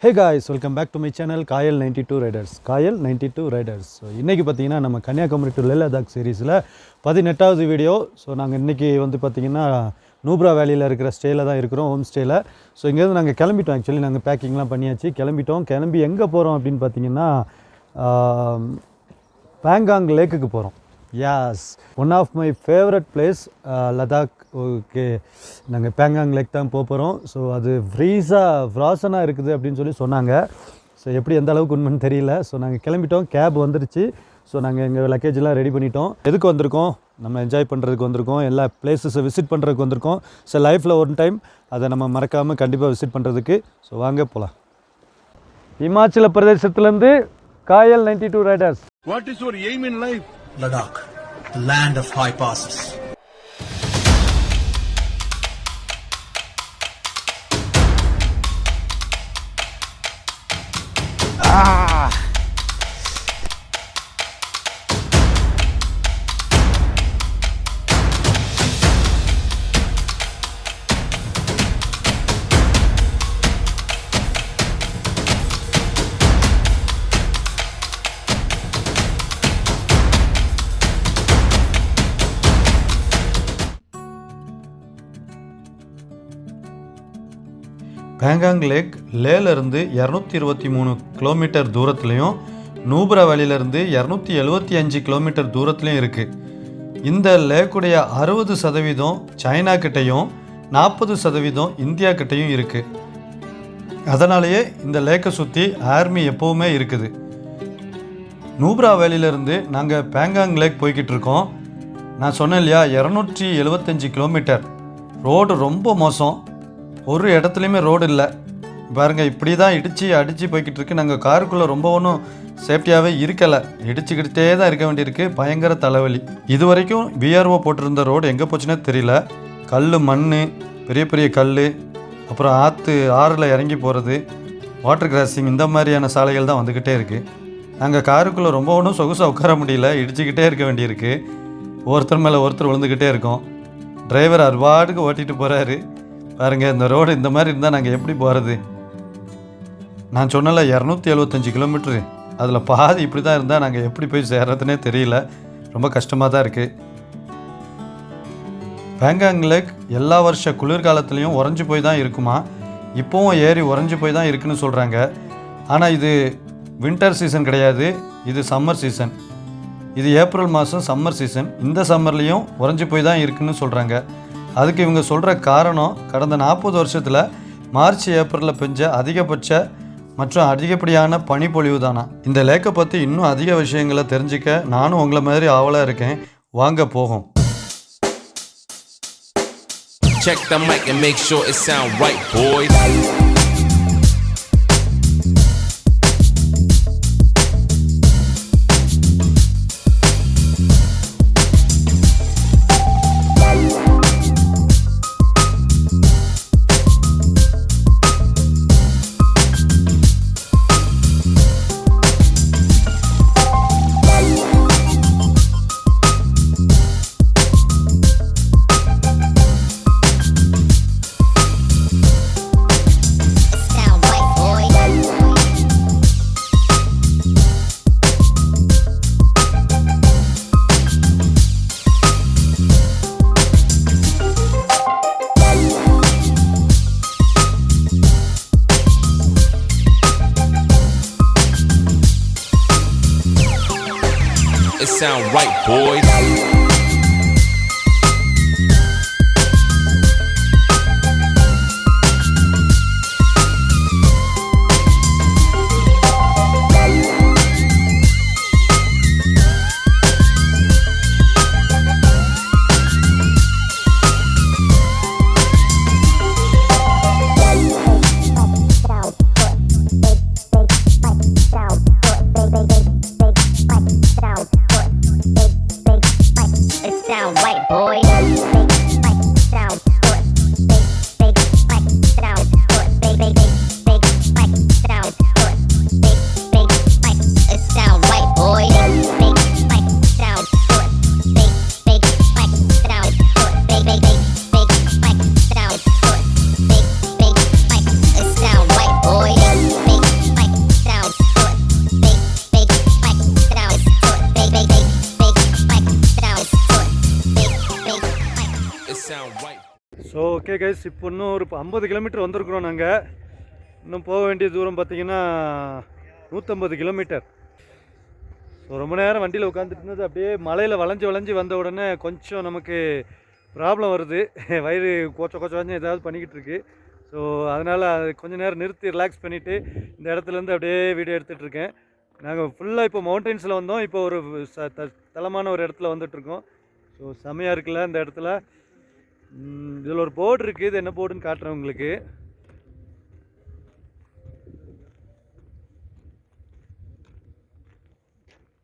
Hey guys, welcome back to my channel Kayal 92 Riders. Kayal 92 Riders. So இன்றைக்கி பார்த்தீங்கன்னா நம்ம Kanyakumari to Leh Ladakh சீரீஸில் 18வது video. So நாங்கள் இன்றைக்கி வந்து பார்த்திங்கன்னா நூப்ரா வேலியில் இருக்கிற ஸ்டேயில் தான் இருக்கிறோம், ஹோம் ஸ்டேயில். ஸோ இங்கேருந்து நாங்கள் கிளம்பிட்டோம். ஆக்சுவலி நாங்கள் பேக்கிங்லாம் பண்ணியாச்சு, கிளம்பி எங்கே போகிறோம் அப்படின்னு பார்த்தீங்கன்னா பேங்காங் லேக்குக்கு போகிறோம். Yes, one of my favourite place Ladakh. Okay, நாங்கள் பேங்காங் லேக் தான் போகிறோம். ஸோ அது ஃப்ராசனாக இருக்குது அப்படின்னு சொல்லி சொன்னாங்க. ஸோ எப்படி எந்த அளவுக்கு உண்மைன்னு தெரியல. ஸோ நாங்கள் கிளம்பிட்டோம், கேப் வந்துருச்சு. ஸோ நாங்கள் எங்கள் லக்கேஜெலாம் ரெடி பண்ணிட்டோம். எதுக்கு வந்திருக்கோம்? நம்ம என்ஜாய் பண்ணுறதுக்கு வந்திருக்கோம், எல்லா பிளேஸஸை விசிட் பண்ணுறதுக்கு வந்திருக்கோம். ஸோ லைஃப்பில் ஒன் டைம் அதை நம்ம மறக்காமல் கண்டிப்பாக விசிட் பண்ணுறதுக்கு. ஸோ வாங்க போகலாம். இமாச்சல பிரதேசத்துலேருந்து Kayal 92 riders. What is your aim in life? Ladakh, the land of high passes. Pangong lake லேலேருந்து 223 கிலோமீட்டர் தூரத்துலையும் நூப்ரா வேலியிலேருந்து 275 கிலோமீட்டர் தூரத்துலையும் இருக்குது. இந்த லேக்குடைய 60% சைனா கிட்டேயும் 40% இந்தியா கிட்டேயும் இருக்குது. அதனாலேயே இந்த லேக்கை சுற்றி ஆர்மி எப்போவுமே இருக்குது. நூப்ரா வேலியிலேருந்து நாங்கள் பேங்காங் லேக் போய்கிட்டு இருக்கோம். நான் சொன்னேன் இல்லையா, 275 கிலோமீட்டர். ரோடு ரொம்ப மோசம், ஒரு இடத்துலையுமே ரோடு இல்லை. பாருங்கள், இப்படி தான் அடித்து போய்கிட்டு இருக்கு. நாங்கள் காருக்குள்ளே ரொம்ப ஒன்றும் சேஃப்டியாகவே இருக்கலை, இடிச்சுக்கிட்டே தான் இருக்க வேண்டியிருக்கு. பயங்கர தலைவலி. இது வரைக்கும் பிஆர்ஓ போட்டிருந்த ரோடு எங்கே போச்சுன்னே தெரியல. கல், மண், பெரிய பெரிய கல், அப்புறம் ஆறில் இறங்கி போகிறது, வாட்டர் கிராசிங், இந்த மாதிரியான சாலைகள் தான் வந்துக்கிட்டே இருக்குது. நாங்கள் காருக்குள்ளே ரொம்ப ஒன்றும் சொகுசாக உட்கார முடியல, இடிச்சுக்கிட்டே இருக்க வேண்டியிருக்கு. ஒருத்தர் மேலே ஒருத்தர் விழுந்துக்கிட்டே இருக்கோம். டிரைவர் அருவாடுக்கு ஓட்டிகிட்டு போகிறாரு. பாருங்கள், இந்த ரோடு இந்த மாதிரி இருந்தால் நாங்கள் எப்படி போகிறது? நான் சொன்னல 275 கிலோமீட்ரு, அதில் பாதி இப்படி தான் இருந்தால் நாங்கள் எப்படி போய் சேர்றதுனே தெரியல. ரொம்ப கஷ்டமாக தான் இருக்குது. பேங்காங் லேக் எல்லா வருஷ குளிர்காலத்துலேயும் உறைஞ்சி போய் தான் இருக்குமா. இப்போவும் ஏறி உறைஞ்சி போய் தான் இருக்குன்னு சொல்கிறாங்க. ஆனால் இது வின்டர் சீசன் கிடையாது, இது சம்மர் சீசன். இது ஏப்ரல் மாதம் சம்மர் சீசன். இந்த சம்மர்லேயும் உறைஞ்சி போய் தான் இருக்குன்னு சொல்கிறாங்க. அதுக்கு இவங்க சொல்கிற காரணம், கடந்த 40 வருஷத்தில் மார்ச் ஏப்ரலில் பெஞ்ச அதிகபட்ச மற்றும் அதிகப்படியான பனிப்பொழிவு தானா. இந்த லேக்கை பற்றி இன்னும் அதிக விஷயங்களை தெரிஞ்சுக்க நானும் உங்களை மாதிரி ஆவலாக இருக்கேன். வாங்க போகும். Check the mic and make sure it sound right, boys. It sound right, boys. Big so okay guys, இப்போ இன்னும் ஒரு 50 கிலோமீட்டர் வந்திருக்கிறோம் நாங்கள். இன்னும் போக வேண்டிய தூரம் பார்த்திங்கன்னா 150 கிலோமீட்டர். ஸோ ரொம்ப நேரம் வண்டியில் உட்காந்துட்டு இருந்தது. அப்படியே மலையில் வளைஞ்சி வந்த உடனே கொஞ்சம் நமக்கு ப்ராப்ளம் வருது. வயிறு கொஞ்சம் ஏதாவது பண்ணிக்கிட்டு இருக்கு. ஸோ அதனால் அது கொஞ்சம் நேரம் நிறுத்தி ரிலாக்ஸ் பண்ணிவிட்டு இந்த இடத்துலேருந்து அப்படியே வீடியோ எடுத்துகிட்ருக்கேன். நாங்கள் ஃபுல்லாக இப்போ மவுண்டன்ஸில் வந்தோம். இப்போ ஒரு தளமான ஒரு இடத்துல வந்துட்டுருக்கோம். ஸோ செமையாக இருக்குல்ல இந்த இடத்துல. இதில் ஒரு போர்டு இருக்குது. இது என்ன போர்டுன்னு காட்டுறேன் உங்களுக்கு.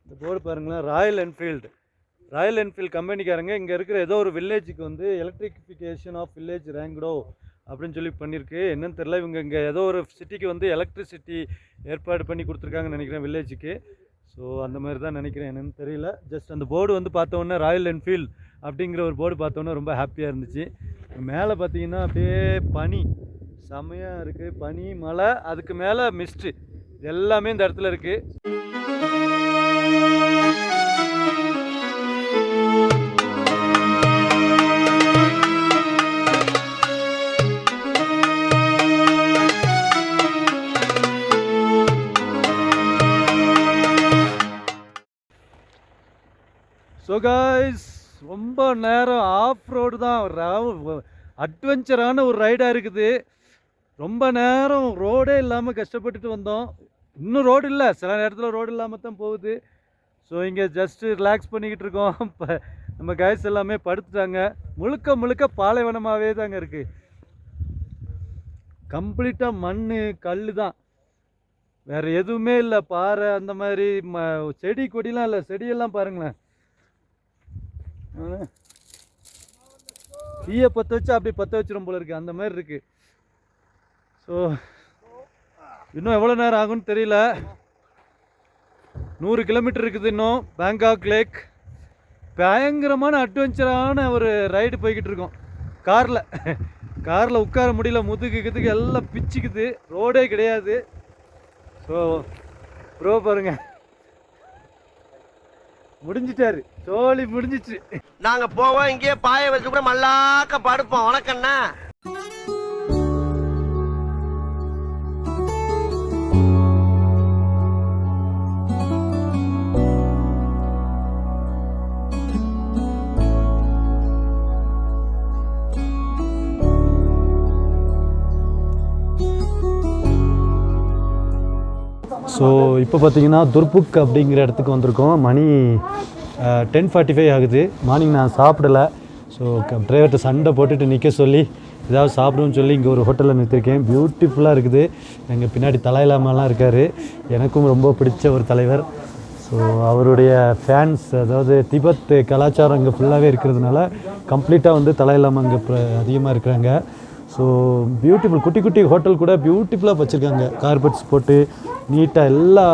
இந்த போர்டு பாருங்களேன், ராயல் என்ஃபீல்டு கம்பெனிக்காரங்க இங்கே இருக்கிற ஏதோ ஒரு வில்லேஜுக்கு வந்து எலக்ட்ரிஃபிகேஷன் ஆஃப் வில்லேஜ் ரேங்க்டோ அப்படின்னு சொல்லி பண்ணியிருக்கு. என்னன்னு தெரில, இவங்க இங்கே ஏதோ ஒரு சிட்டிக்கு வந்து எலக்ட்ரிசிட்டி ஏற்பாடு பண்ணி கொடுத்துருக்காங்கன்னு நினைக்கிறேன் வில்லேஜுக்கு. ஸோ அந்த மாதிரி தான் நினைக்கிறேன், என்னென்னு தெரியல. ஜஸ்ட் அந்த போர்டு வந்து பார்த்தோன்னே ராயல் என்ஃபீல்டு அப்படிங்கிற ஒரு போர்டு பார்த்தோன்னே ரொம்ப ஹாப்பியாக இருந்துச்சு. மேலே பார்த்தீங்கன்னா அப்படியே பனி செமையாக இருக்குது. பனி, மலை, அதுக்கு மேலே மிஸ்ட்டு, எல்லாமே இந்த இடத்துல இருக்குது. ஸோ காய்ஸ், ரொம்ப நேரம் ஆஃப் ரோடு தான், அட்வென்ச்சரான ஒரு ரைடாக இருக்குது. ரொம்ப நேரம் ரோடே இல்லாமல் கஷ்டப்பட்டுட்டு வந்தோம். இன்னும் ரோடு இல்லை, சில நேரத்தில் ரோடு இல்லாமல் தான் போகுது. ஸோ இங்கே ஜஸ்ட்டு ரிலாக்ஸ் பண்ணிக்கிட்டு இருக்கோம். இப்போ நம்ம காய்ஸ் எல்லாமே படுத்துட்டாங்க. முழுக்க பாலைவனமாகவே தாங்க இருக்குது. கம்ப்ளீட்டாக மண் கல் தான், வேறு எதுவுமே இல்லை. பாறை அந்த மாதிரி செடி கொடிலாம் இல்லை. செடியெல்லாம் பாருங்களேன், தீயை பற்ற வச்சு அப்படி பற்ற வச்சிரும் போல இருக்குது, அந்த மாதிரி இருக்குது. ஸோ இன்னும் எவ்வளோ நேரம் ஆகும்னு தெரியல. 100 கிலோமீட்டர் இருக்குது இன்னும். பேங்காக் லேக் பயங்கரமான அட்வென்ச்சரான ஒரு ரைடு போய்கிட்டு இருக்கோம். காரில் உட்கார முடியல, முதுகுக்கு எல்லாம் பிச்சுக்குது, ரோடே கிடையாது. ஸோ ப்ரோ பாருங்க, முடிஞ்சிட்டாரு, சோழி முடிஞ்சிச்சு. நாங்க போவோம், இங்கேயே பாய வச்சு கூட மல்லாக்க படுப்போம். வணக்கண்ணா. ஸோ இப்போ பார்த்தீங்கன்னா துர்புக் அப்படிங்கிற இடத்துக்கு வந்திருக்கோம். மணி 10:45 ஆகுது. மார்னிங் நான் சாப்பிடலை. ஸோ டிரைவர்கிட்ட சண்டை போட்டுட்டு நிற்க சொல்லி ஏதாவது சாப்பிடுன்னு சொல்லி இங்கே ஒரு ஹோட்டலில் நிறுத்திருக்கேன். பியூட்டிஃபுல்லாக இருக்குது. எங்கள் பின்னாடி தலாயிலாமெல்லாம் இருக்கார். எனக்கும் ரொம்ப பிடிச்ச ஒரு தலைவர். ஸோ அவருடைய ஃபேன்ஸ், அதாவது திபெத் கலாச்சாரம் இங்கே ஃபுல்லாகவே இருக்கிறதுனால கம்ப்ளீட்டாக வந்து தலாயிலாமா இங்கே அதிகமாக இருக்கிறாங்க. ஸோ பியூட்டிஃபுல், குட்டி ஹோட்டல் கூட பியூட்டிஃபுல்லாக வச்சுருக்காங்க. கார்பெட்ஸ் போட்டு நீட்டாக எல்லா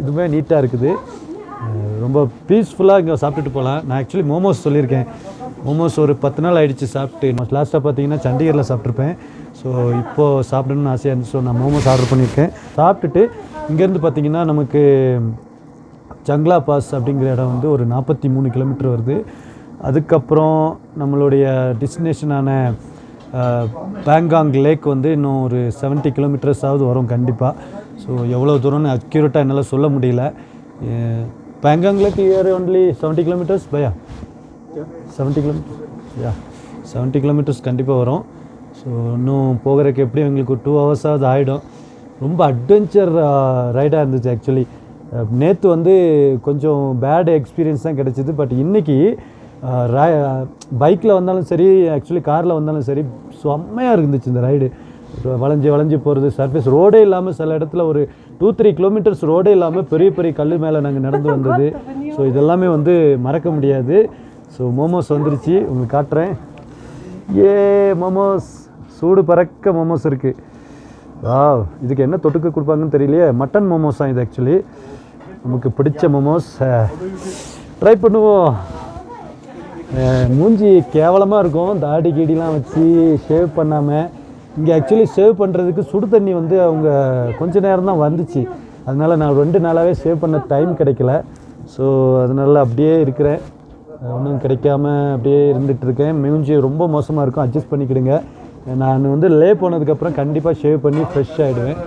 இதுவுமே நீட்டாக இருக்குது. ரொம்ப பீஸ்ஃபுல்லாக இங்கே சாப்பிட்டுட்டு போகலாம். நான் ஆக்சுவலி மோமோஸ் சொல்லியிருக்கேன். மோமோஸ் ஒரு 10 நாள் ஆகிடுச்சு சாப்பிட்டு. லாஸ்ட்டாக பார்த்தீங்கன்னா சண்டிகரில் சாப்பிட்ருப்பேன். ஸோ இப்போது சாப்பிடணும்னு ஆசையாக இருந்துச்சு. ஸோ நான் மோமோஸ் ஆர்டர் பண்ணியிருக்கேன். சாப்பிட்டுட்டு இங்கேருந்து பார்த்தீங்கன்னா நமக்கு ஜங்லா பாஸ் அப்படிங்கிற இடம் வந்து ஒரு 43 கிலோமீட்டர் வருது. அதுக்கப்புறம் நம்மளுடைய டெஸ்டினேஷனான பேங்காங் லேக் வந்து இன்னும் ஒரு 70 கிலோமீட்டர்ஸாவது வரும் கண்டிப்பாக. ஸோ எவ்வளோ தூரம்னு அக்யூரேட்டாக என்னால் சொல்ல முடியல. Pangong lake here only 70 kilometres பையா, 70 கிலோமீட்டர்ஸ், 70 கிலோமீட்டர்ஸ் கண்டிப்பாக வரும். ஸோ இன்னும் போகிறதுக்கு எப்படியும் எங்களுக்கு ஒரு 2 ஹவர்ஸாவது ஆகிடும். ரொம்ப அட்வென்ச்சர் ரைடாக இருந்துச்சு ஆக்சுவலி. நேற்று வந்து கொஞ்சம் பேட் எக்ஸ்பீரியன்ஸ் தான் கிடச்சிது. பட் இன்றைக்கி பைக்கில் வந்தாலும் சரி, ஆக்சுவலி காரில் வந்தாலும் சரி, செம்மையாக இருந்துச்சு இந்த ரைடு. வளைஞ்சி போகிறது, சர்ஃபேஸ் ரோடே இல்லாமல், சில இடத்துல ஒரு 2-3 கிலோமீட்டர்ஸ் ரோடே இல்லாமல் பெரிய கல் மேலே நாங்கள் நடந்து வந்தது. ஸோ இதெல்லாமே வந்து மறக்க முடியாது. ஸோ மோமோஸ் வந்துருச்சு, உங்களுக்கு காட்டுறேன். மோமோஸ் சூடு பறக்க மோமோஸ் இருக்குது. இதுக்கு என்ன தொட்டுக்க கொடுப்பாங்கன்னு தெரியலையே. மட்டன் மோமோஸ் தான் இது ஆக்சுவலி. நமக்கு பிடிச்ச மோமோஸ் ட்ரை பண்ணுவோம். மூஞ்சி கேவலமாக இருக்கும், தாடி கீடிலாம் வச்சு ஷேவ் பண்ணாமல். இங்கே ஆக்சுவலி ஷேவ் பண்ணுறதுக்கு சுடு தண்ணி வந்து அவங்க கொஞ்ச நேரம் தான் வந்துச்சு. அதனால் நான் 2 நாளாகவே ஷேவ் பண்ண டைம் கிடைக்கல. ஸோ அதனால் அப்படியே இருக்கிறேன். ஒன்றும் கிடைக்காம அப்படியே இருந்துகிட்ருக்கேன். மூஞ்சி ரொம்ப மோசமாக இருக்கும், அட்ஜஸ்ட் பண்ணிக்கிடுங்க. நான் வந்து லே போனதுக்கப்புறம் கண்டிப்பாக ஷேவ் பண்ணி ஃப்ரெஷ் ஆகிடுவேன்.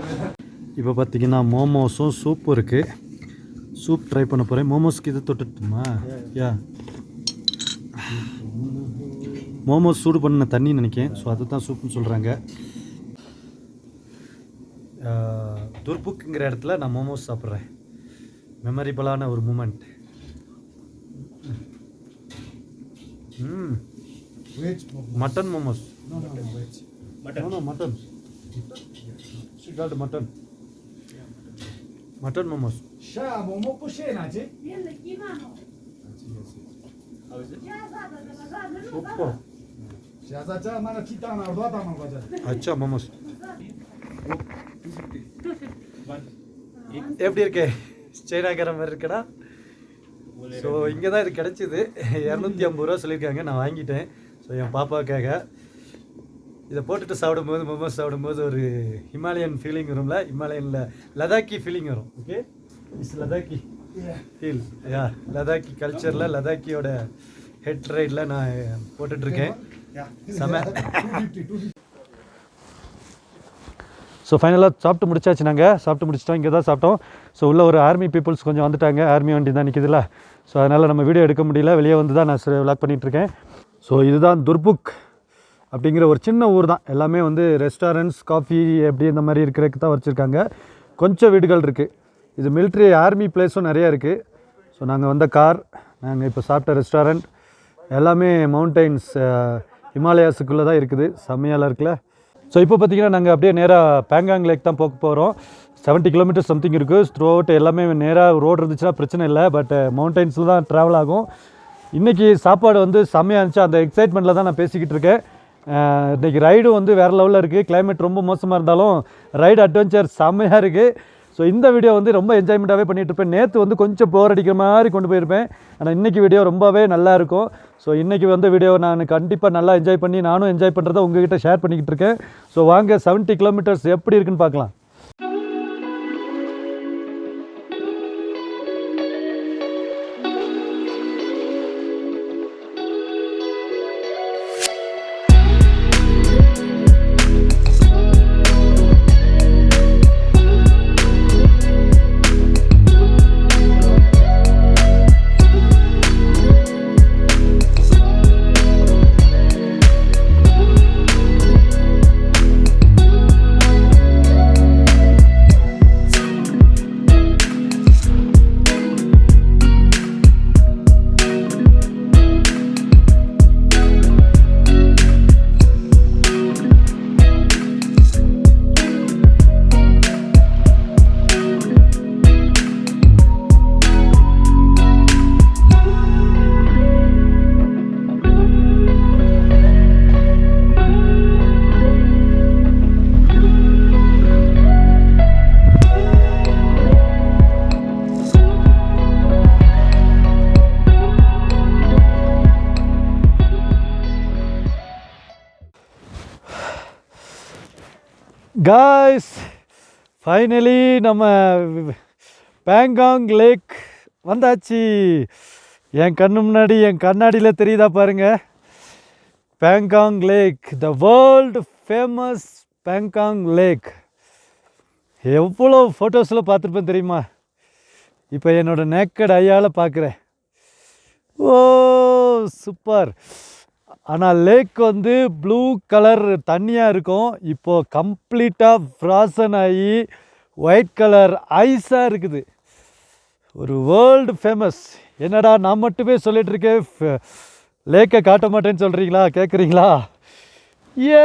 இப்போ பார்த்திங்கன்னா மோமோஸும் சூப்பும் இருக்குது. சூப் ட்ரை பண்ண போகிறேன். மோமோஸ்க்கு இது தொட்டுட்டுமா? யா, மோமோஸ் சூடு பண்ண தண்ணி நினைக்கிறேன். ஸோ அதை தான் சூப்புன்னு சொல்கிறாங்க. துர்புக்குங்கிற இடத்துல நான் மோமோஸ் சாப்பிட்றேன். மெமரிபிளான ஒரு moment. Mutton momos. Mutton mutton momos. Super. அச்சா மோமோஸ் எப்படி இருக்கு? சைனாக்கார மாதிரி இருக்கடா. ஸோ இங்கே தான் இது கிடச்சிது. 250 ரூபா சொல்லியிருக்காங்க, நான் வாங்கிட்டேன். ஸோ என் பாப்பாக்காக இதை போட்டுட்டு சாப்பிடும்போது, மோமோஸ் சாப்பிடும்போது ஒரு ஹிமாலயன் ஃபீலிங் வரும்ல, ஹிமாலயனில் லதாக்கி ஃபீலிங் வரும். Okay, it's Ladakhi feel. Yeah, Ladakhi கல்ச்சரில் லதாக்கியோட ஹெட் ரைடில் நான் போட்டுட்ருக்கேன். செம. ஸோ ஃபைனலாக சாப்பிட்டு முடிச்சாச்சு. நாங்கள் சாப்பிட்டு முடிச்சிட்டோம், இங்கே தான் சாப்பிட்டோம். ஸோ உள்ள ஒரு ஆர்மி பீப்புள்ஸ் கொஞ்சம் வந்துட்டாங்க. ஆர்மி வண்டி தான் நிற்கிதுல்ல, ஸோ அதனால் நம்ம வீடியோ எடுக்க முடியல. வெளியே வந்து தான் நான் விளாக் பண்ணிகிட்ருக்கேன். ஸோ இதுதான் துர்புக் அப்படிங்கிற ஒரு சின்ன ஊர் தான். எல்லாமே வந்து ரெஸ்டாரண்ட்ஸ், காஃபி எப்படி இந்த மாதிரி இருக்கிறதுக்கு தான் வச்சுருக்காங்க. கொஞ்சம் வீடுகள் இருக்குது. இது மிலிட்ரி ஆர்மி பிளேஸும் நிறையா இருக்குது. ஸோ நாங்கள் வந்த கார், நாங்கள் இப்போ சாப்பிட்ட ரெஸ்டாரண்ட் எல்லாமே மவுண்டெயின்ஸ், ஹிமாலயாஸுக்குள்ளே தான் இருக்குது. செம்மையாலாம் இருக்குல்ல. ஸோ இப்போ பார்த்திங்கன்னா நாங்கள் அப்படியே நேராக பேங்காங் லேக் தான் போக போகிறோம். 70 கிலோமீட்டர் சம்திங் இருக்குது. த்ரூ அவுட் எல்லாமே நேராக ரோடு இருந்துச்சுன்னா பிரச்சனை இல்லை, பட் மவுண்டெயின்ஸில் தான் ட்ராவல் ஆகும். இன்றைக்கி சாப்பாடு வந்து செம்மையாக இருந்துச்சு. அந்த எக்ஸைட்மெண்ட்டில் தான் நான் பேசிக்கிட்டு இருக்கேன். இன்றைக்கி ரைடும் வந்து வேறு லெவலில் இருக்குது. கிளைமேட் ரொம்ப மோசமாக இருந்தாலும் ரைடு அட்வென்ச்சர் செம்மையாக இருக்குது. ஸோ இந்த வீடியோ வந்து ரொம்ப என்ஜாய்மெண்ட்டாகவே பண்ணிகிட்ருப்பேன். நேற்று வந்து கொஞ்சம் போர் அடிக்கிற மாதிரி கொண்டு போயிருப்பேன். ஆனால் இன்றைக்கி வீடியோ ரொம்பவே நல்லா இருக்கும். ஸோ இன்றைக்கி வந்து வீடியோ நான் கண்டிப்பாக நல்லா என்ஜாய் பண்ணி, நானும் என்ஜாய் பண்ணுறதை உங்ககிட்ட ஷேர் பண்ணிக்கிட்டு இருக்கேன். ஸோ வாங்க 70 கிலோமீட்டர்ஸ் எப்படி இருக்குன்னு பார்க்கலாம். காய்ஸ், ஃபைனலி நம்ம பேங்காங் லேக் வந்தாச்சு. என் கண்ணு முன்னாடி, என் கண்ணாடியில் தெரியுதா பாருங்கள், Pangong lake, the world famous Pangong lake. எவ்வளோ ஃபோட்டோஸில் பார்த்துருப்பேன் தெரியுமா? இப்போ என்னோடய நேக்கட் ஐயால் பார்க்குறேன். Oh super. ஆனால் லேக் வந்து ப்ளூ கலர் தண்ணியாக இருக்கும். இப்போது கம்ப்ளீட்டாக ஃப்ராசன் ஆகி ஒயிட் கலர் ஐஸாக இருக்குது. ஒரு வேர்ல்டு ஃபேமஸ். என்னடா நான் மட்டுமே சொல்லிகிட்டு இருக்கேன், லேக்கை காட்ட மாட்டேன்னு சொல்கிறீங்களா, கேட்குறீங்களா? ஏ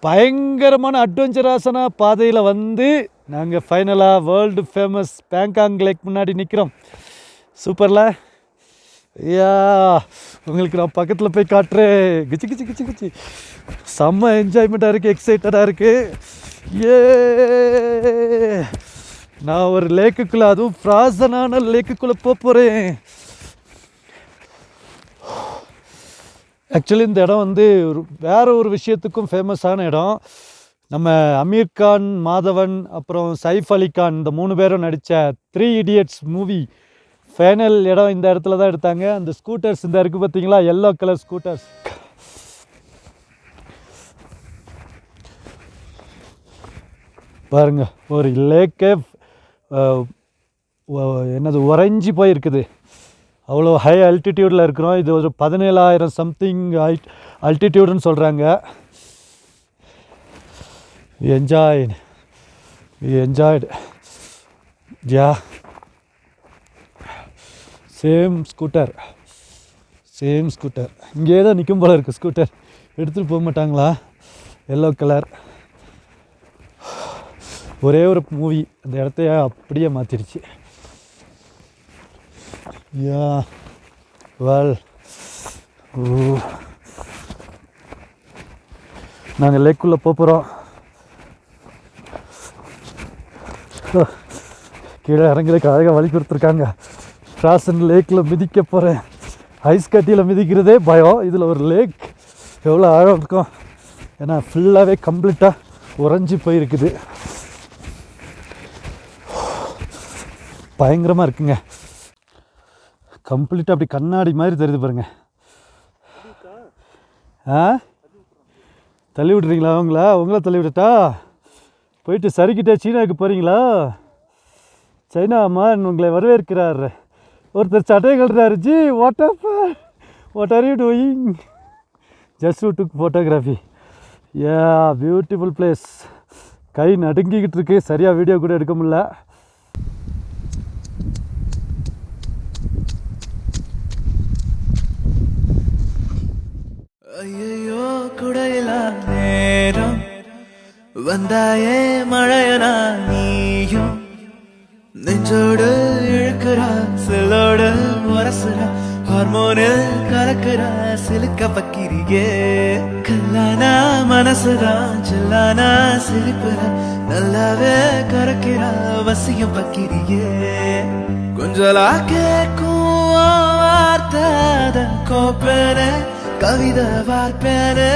பயங்கரமான அட்வென்ச்சரான பாதையில் வந்து நாங்கள் ஃபைனலாக வேர்ல்டு ஃபேமஸ் பேங்காங் லேக் முன்னாடி நிற்கிறோம். சூப்பரில். ஐயா, உங்களுக்கு நான் பக்கத்தில் போய் காட்டுறேன். கிச்சி கிச்சி கிச்சி கிச்சி. செம்ம என்ஜாய்மெண்ட்டாக இருக்குது, எக்ஸைட்டடாக இருக்குது. ஏ நான் ஒரு லேக்குக்குள்ளே, அதுவும் ஃப்ராசனான லேக்குக்குள்ளே போகிறேன். ஆக்சுவலி இந்த இடம் வந்து வேறு ஒரு விஷயத்துக்கும் ஃபேமஸான இடம். நம்ம அமீர் கான், மாதவன், அப்புறம் சைஃப் அலி கான், இந்த 3 பேரும் நடித்த 3 Idiots மூவி ஃபைனல் இடம் இந்த இடத்துல தான் எடுத்தாங்க. அந்த ஸ்கூட்டர்ஸ் இந்த இருக்குது பார்த்தீங்களா, எல்லோ கலர் ஸ்கூட்டர்ஸ். பாருங்க, ஒரு லேக்கே என்னது உறைஞ்சி போயிருக்குது. அவ்வளோ ஹை அல்டிடியூடில் இருக்கிறோம். இது ஒரு 17,000 சம்திங் அல்டிடியூடுன்னு சொல்கிறாங்க. என்ஜாய்டு யா. சேம் ஸ்கூட்டர் இங்கே தான் நிற்கும் போல இருக்குது. ஸ்கூட்டர் எடுத்துகிட்டு போக மாட்டாங்களா? Yellow colour. ஒரே ஒரு மூவி அந்த இடத்தைய அப்படியே மாற்றிடுச்சு. யா வெல், நாங்கள் லேக்குள்ளே போகிறோம். கீழே இறங்குறதுக்கு அழகாக வழி கொடுத்துருக்காங்க. ஃப்ராசன் லேக்கில் மிதிக்க போகிறேன். ஐஸ் கட்டியில் மிதிக்கிறதே பயம். இதில் ஒரு லேக் எவ்வளோ ஆழம் இருக்கும். ஏன்னா ஃபுல்லாகவே கம்ப்ளீட்டாக உறைஞ்சி போயிருக்குது. பயங்கரமாக இருக்குங்க. கம்ப்ளீட்டாக அப்படி கண்ணாடி மாதிரி தெரியுது பாருங்க. தள்ளி விட்றீங்களா? உங்களை தள்ளி விட்டுட்டா போயிட்டு சரிக்கிட்டே சீனாவுக்கு போகிறீங்களா? சைனா அம்மான் உங்களை வரவேற்கிறார். ஒருத்தர் சட்டை கட்டுறாரு. Ji what are you doing? Just took photography. Yeah, beautiful place. கை நடுங்கிக்கிட்டு இருக்கு, சரியாக வீடியோ கூட எடுக்க முடியல. ஐயோ குடையிலா நேரம் வந்தாயே மழையனா நீயும் நெஞ்சோடு இழுக்கிறா சிலோடு உரசுறா ஹார்மோனில் கலக்குறா சிலுக்க பக்கிரியே கல்லானா மனசுதான் செல்லானா சிரிப்புறா நல்லாவே கறக்கிறா வசியம் பக்கிரியே கொஞ்சலா கேக்கும் வார்த்தாதன் கோப்பனே கவிதை வார்ப்பேனே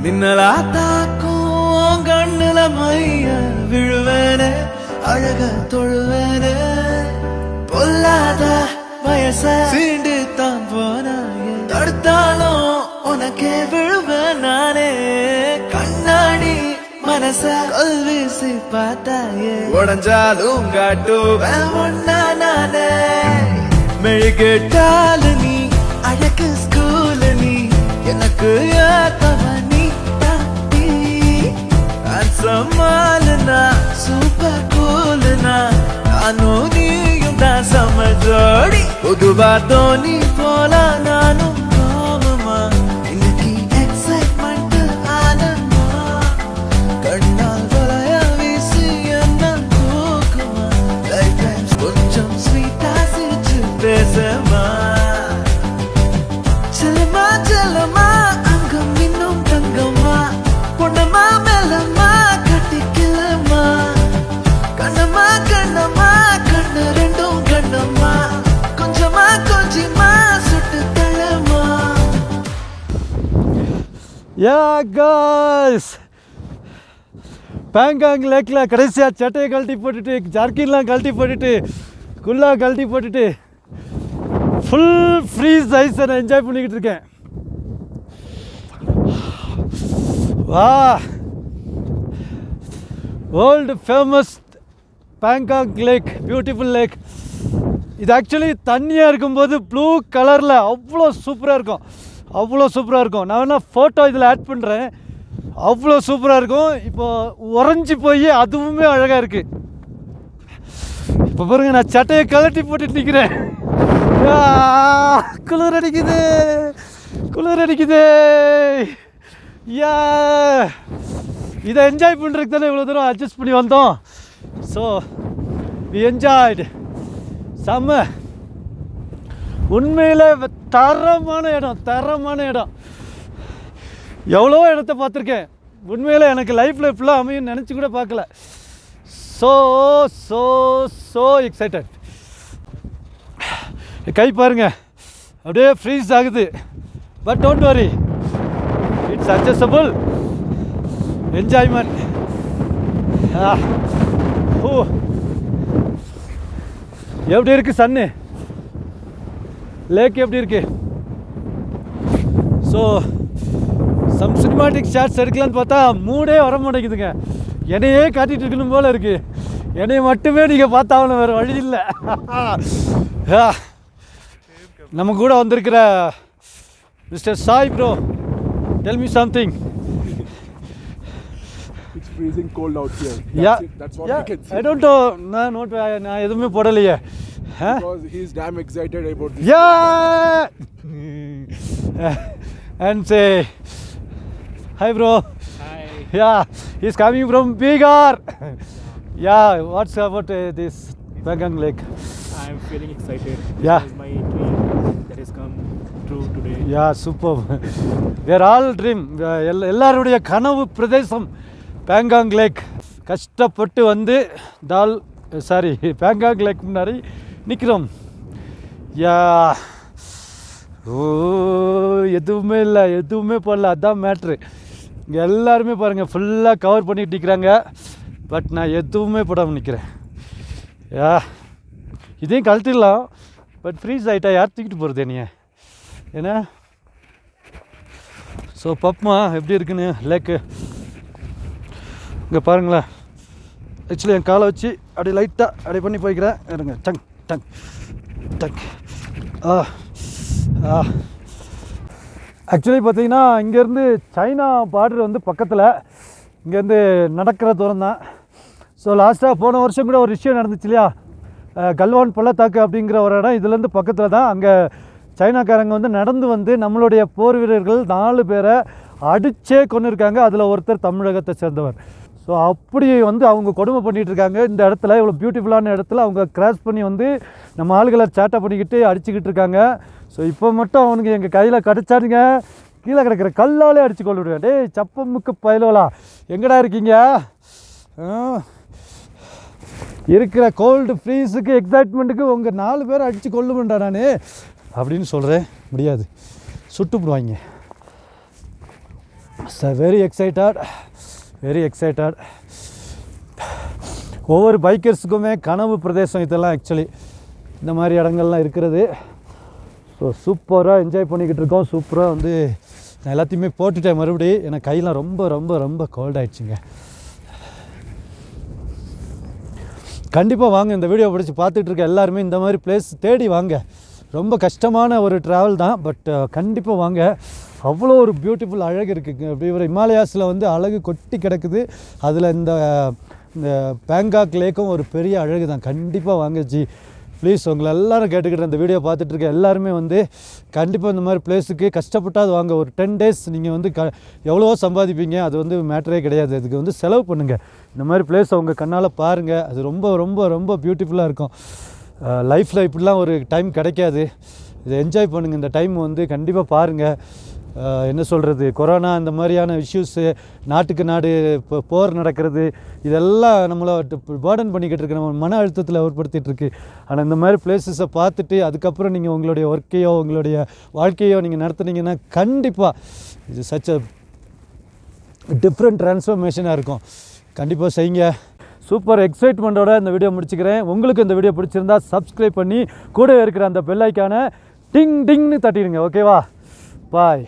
மின்னலா தாக்கும் கண்ணுல மைய விழுவேனே அழக தொழுவேனே பொல்லாத வயச சீண்டு தான் போனாயே தடுத்தாலும் உனக்கே விழுவேன் நானே கண்ணாடி மனச கல்வீசி பார்த்தாயே உடஞ்சாலும் காட்டுவேன் ஒன்னா நானே மெழுகிட்டாலு நீ அழகு ஸ்கூலு நீ எனக்கு ஏத்தவ நீ தாண்டி சமாலுனா சூப்பர் கூலுனா நானும் நீயும் தான் சம ஜோடி பொதுவா தோனி போல நானும் கோமமா இன்னைக்கு எக்ஸைட்மெண்ட் ஆனமா கண்ணால் வளைய வீசி என்ன தூக்குமா லைஃப் டைம் கொஞ்சம் ஸ்வீட்டா சிரிச்சு பேசமா செல்லமா அங்கம் இன்னும் தங்கம்மா பொண்ணம்மா மேலம்மா கட்டிக்கலம்மா கண்ணம்மா கண்ணு ரெண்டும் கண்ணம்மா கொஞ்சமா சுட்டு தள்ளம்மா. யா காய்ஸ், பேங்காங் லேக்கில் கடைசியாக சட்டையை கழட்டி போட்டுட்டு ஜர்க்கின்லாம் கழட்டி போட்டுட்டு குல்லா கழட்டி போட்டுட்டு ஃபுல் ஃப்ரீஸ் ஐஸை நான் என்ஜாய் பண்ணிக்கிட்டு இருக்கேன். வா, world famous Pangong lake, beautiful lake. இது ஆக்சுவலி தண்ணியாக இருக்கும்போது ப்ளூ கலரில் அவ்வளோ சூப்பராக இருக்கும். நான் வேணால் ஃபோட்டோ இதில் ஆட் பண்ணுறேன். அவ்வளோ சூப்பராக இருக்கும். இப்போ உறைஞ்சி போய் அதுவுமே அழகாக இருக்குது. இப்போ பாருங்க, நான் சட்டையை கழட்டி போட்டுட்டு நிற்கிறேன். குளிர் அடிக்குது. யா, இதை என்ஜாய் பண்ணுறதுக்கு தானே இவ்வளோ தூரம் அட்ஜஸ்ட் பண்ணி வந்தோம். So we enjoyed. செம்ம, உண்மையில் தரமான இடம். எவ்வளோ இடத்த பார்த்துருக்கேன். உண்மையில் எனக்கு லைஃப்பில் ஃபுல்லாக அமையும் நினச்சி கூட பார்க்கல. So excited. கை பாருங்க, அப்படியே ஃப்ரீஸ் ஆகுது. But don't worry, it's adjustable. Enjoyment. எப்படி இருக்கு சன்னு, லேக் எப்படி இருக்கு? ஸோ சம் சினிமாட்டிக் ஷாட்ஸ் எடுக்கலான்னு பார்த்தா மூடே வர மாட்டேங்குதுங்க. என்னையே காட்டிகிட்டு இருக்கணும் போல் இருக்குது. என்னைய மட்டுமே நீங்கள் பார்த்தாலும் வேறு வழி இல்லை. நம்ம கூட வந்திருக்கிற mister Sai bro, tell me something. It's freezing cold out here. That's what I can see. I don't know. நான் எதுவுமே போடலையே. Because he's damn excited about this. Yeah. And say hi bro. Hi, Yeah, he's coming from Bihar. Yeah, what's about this Pangong Lake? I'm feeling excited. Yeah. This is my dream that has come true today. Yeah, superb. We are all dream. எல்லாருடைய கனவு பிரதேசம் Bangkok lakh. கஷ்டப்பட்டு வந்து Bangkok lakh முன்னாடி நிற்கிறோம். யா, ஓ, எதுவுமே இல்லை, எதுவுமே போடல, அதுதான் மேட்ரு. இங்கே எல்லாருமே பாருங்கள் ஃபுல்லாக கவர் பண்ணிட்டு நிற்கிறாங்க. பட் நான் எதுவுமே போடாமல் நிற்கிறேன். யா, இதையும் கழட்டிடலாம். பட் ஃப்ரீஸ் ஆகிட்டா யார் தூக்கிட்டு போகிறது என்னைய? ஏன்னா ஸோ பப்மா எப்படி இருக்குன்னு லேக்கு இங்கே பாருங்களேன். ஆக்சுவலி என் காலை வச்சு அப்படியே லைட்டாக அப்படியே பண்ணி போய்க்கிறேன். இருங்க, டங் டங் டங். ஆக்சுவலி பார்த்தீங்கன்னா இங்கேருந்து சைனா பார்டர் வந்து பக்கத்தில், இங்கேருந்து நடக்கிற தூரம் தான். ஸோ லாஸ்ட்டாக போன வருஷம் கூட ஒரு விஷயம் நடந்துச்சு இல்லையா, கல்வான் பள்ளத்தாக்கு அப்படிங்கிற ஒரு இடம் இதுலேருந்து பக்கத்தில் தான். அங்கே சைனாக்காரங்க வந்து நடந்து வந்து நம்மளுடைய போர் வீரர்கள் 4 பேரை அடித்தே கொண்டு இருக்காங்க. அதில் ஒருத்தர் தமிழகத்தை சேர்ந்தவர். ஸோ அப்படி வந்து அவங்க கொடுமை பண்ணிகிட்ருக்காங்க. இந்த இடத்துல இவ்வளோ பியூட்டிஃபுல்லான இடத்துல அவங்க கிராஸ் பண்ணி வந்து நம்ம ஆளுகளை சேட்டை பண்ணிக்கிட்டு அடிச்சுக்கிட்டு இருக்காங்க. ஸோ இப்போ மட்டும் அவனுக்கு எங்கள் கையில் கிடச்சானுங்க, கீழே கிடக்கிற கல்லாலே அடித்து கொண்டு விடுவேன். டேய் சப்பமுக்கு பயலோலா, எங்கடா இருக்கீங்க? இருக்கிற கோல்டு ஃப்ரீஸுக்கு எக்ஸைட்மெண்ட்டுக்கு உங்கள் 4 பேரை அடித்து கொள்ளுவேன்டா நான் அப்படின்னு சொல்கிறேன். முடியாது, சுட்டுப்பிடுவாங்க. Very excited, very excited. ஒவ்வொரு பைக்கர்ஸுக்குமே கனவு பிரதேசம் இதெல்லாம். ஆக்சுவலி இந்த மாதிரி இடங்கள்லாம் இருக்கிறது. ஸோ சூப்பராக என்ஜாய் பண்ணிக்கிட்டு இருக்கோம். சூப்பராக வந்து நான் எல்லாத்தையுமே போட்டுட்டேன் மறுபடியும். எனக்கு கையெல்லாம் ரொம்ப ரொம்ப ரொம்ப கோல்ட் ஆகிடுச்சுங்க. கண்டிப்பாக வாங்க, இந்த வீடியோ பிடிச்சி பார்த்துட்டு இருக்க எல்லாருமே இந்த மாதிரி பிளேஸ் தேடி வாங்க. ரொம்ப கஷ்டமான ஒரு ட்ராவல் தான், பட் கண்டிப்பாக வாங்க. அவ்வளோ ஒரு பியூட்டிஃபுல் அழகு இருக்குங்க. அப்படி ஒரு ஹிமாலயாஸில் வந்து அழகு கொட்டி கிடக்குது. அதில் இந்த பேங்காக் லேக்கும் ஒரு பெரிய அழகு தான். கண்டிப்பாக வாங்க ஜி, ப்ளீஸ். உங்களை எல்லோரும் கேட்டுக்கிட்டு இந்த வீடியோ பார்த்துட்ருக்க எல்லாருமே வந்து கண்டிப்பாக இந்த மாதிரி பிளேஸுக்கு கஷ்டப்பட்டாது வாங்க. ஒரு 10 days நீங்கள் வந்து எவ்வளவோ சம்பாதிப்பீங்க, அது வந்து மேட்டரே கிடையாது. அதுக்கு வந்து செலவு பண்ணுங்கள். இந்த மாதிரி பிளேஸ் உங்கள் கண்ணால் பாருங்கள். அது ரொம்ப ரொம்ப ரொம்ப பியூட்டிஃபுல்லாக இருக்கும். லைஃப்பில் இப்படிலாம் ஒரு டைம் கிடைக்காது. இதை என்ஜாய் பண்ணுங்கள். இந்த டைம் வந்து கண்டிப்பாக பாருங்கள். என்ன சொல்கிறது, கொரோனா இந்த மாதிரியான இஷ்யூஸு, நாட்டுக்கு நாடு இப்போ போர் நடக்கிறது, இதெல்லாம் நம்மளை பேர்டன் பண்ணிக்கிட்டு இருக்கு, நம்ம மன அழுத்தத்தில் ஏற்படுத்திகிட்ருக்கு. ஆனால் இந்த மாதிரி பிளேஸஸை பார்த்துட்டு அதுக்கப்புறம் நீங்கள் உங்களுடைய ஒர்க்கையோ உங்களுடைய வாழ்க்கையோ நீங்கள் நடத்துனீங்கன்னா கண்டிப்பாக இது சச் அ டிஃப்ரெண்ட் ட்ரான்ஸ்ஃபர்மேஷனாக இருக்கும். கண்டிப்பாக செய்யுங்க. சூப்பர் எக்ஸைட்மெண்ட்டோட இந்த வீடியோ முடிச்சுக்கிறேன். உங்களுக்கு இந்த வீடியோ பிடிச்சிருந்தா சப்ஸ்கிரைப் பண்ணி கூட இருக்கிற அந்த பெல் ஐக்கானை டிங் டிங்னு தட்டிடுங்க. ஓகேவா? பாய்.